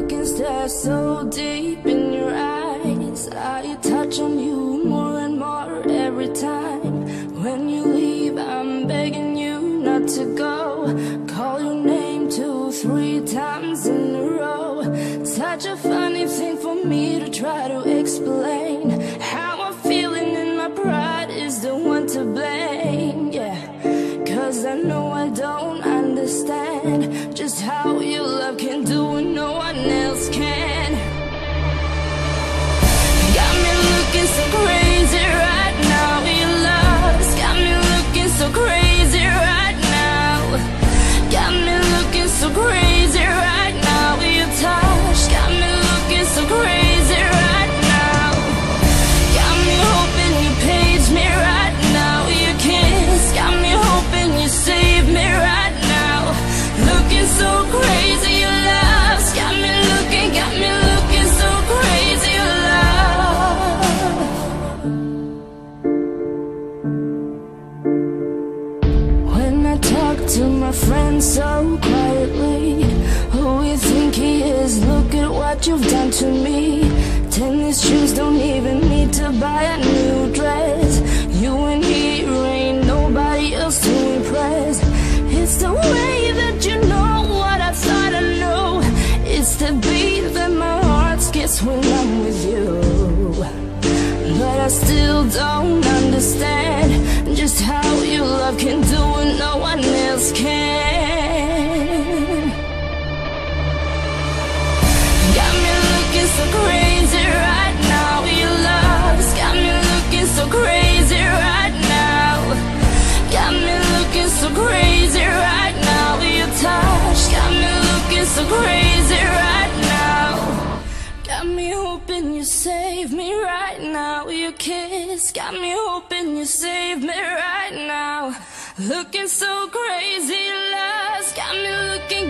can stare so deep in your eyes. I touch on you more and more every time. When you leave, I'm begging you not to go. Call your name 2, 3 times in a row. Such a funny thing for me to try to explain. How I'm feeling and my pride is the one to blame. Yeah, 'cause I know I don't understand just how your love can do what no one else can. Got me looking so crazy right now. Your love's got me looking so crazy right now. Got me looking so crazy right now. Your touch got me looking so crazy right now. Got me hoping you page me right now. Your kiss got me hoping you save me right now. Looking so crazy, your love's got me looking so crazy, your love. When I talk to my friends so quietly, who you think he is? Look at what you've done to me. Tennis shoes don't even need to buy a new dress. You and he ain't nobody else to impress. It's the way that you know what I thought I knew. It's the beat that my heart skips when I'm with you. But I still don't understand just how your love can do what no one else can. Got me looking so crazy right now. Your love's got me looking so crazy right now. Got me looking so crazy right now. Your touch got me looking so crazy right now. Got me hoping you save me right now. Your kiss got me hoping you save me right now. Looking so crazy, love's got me looking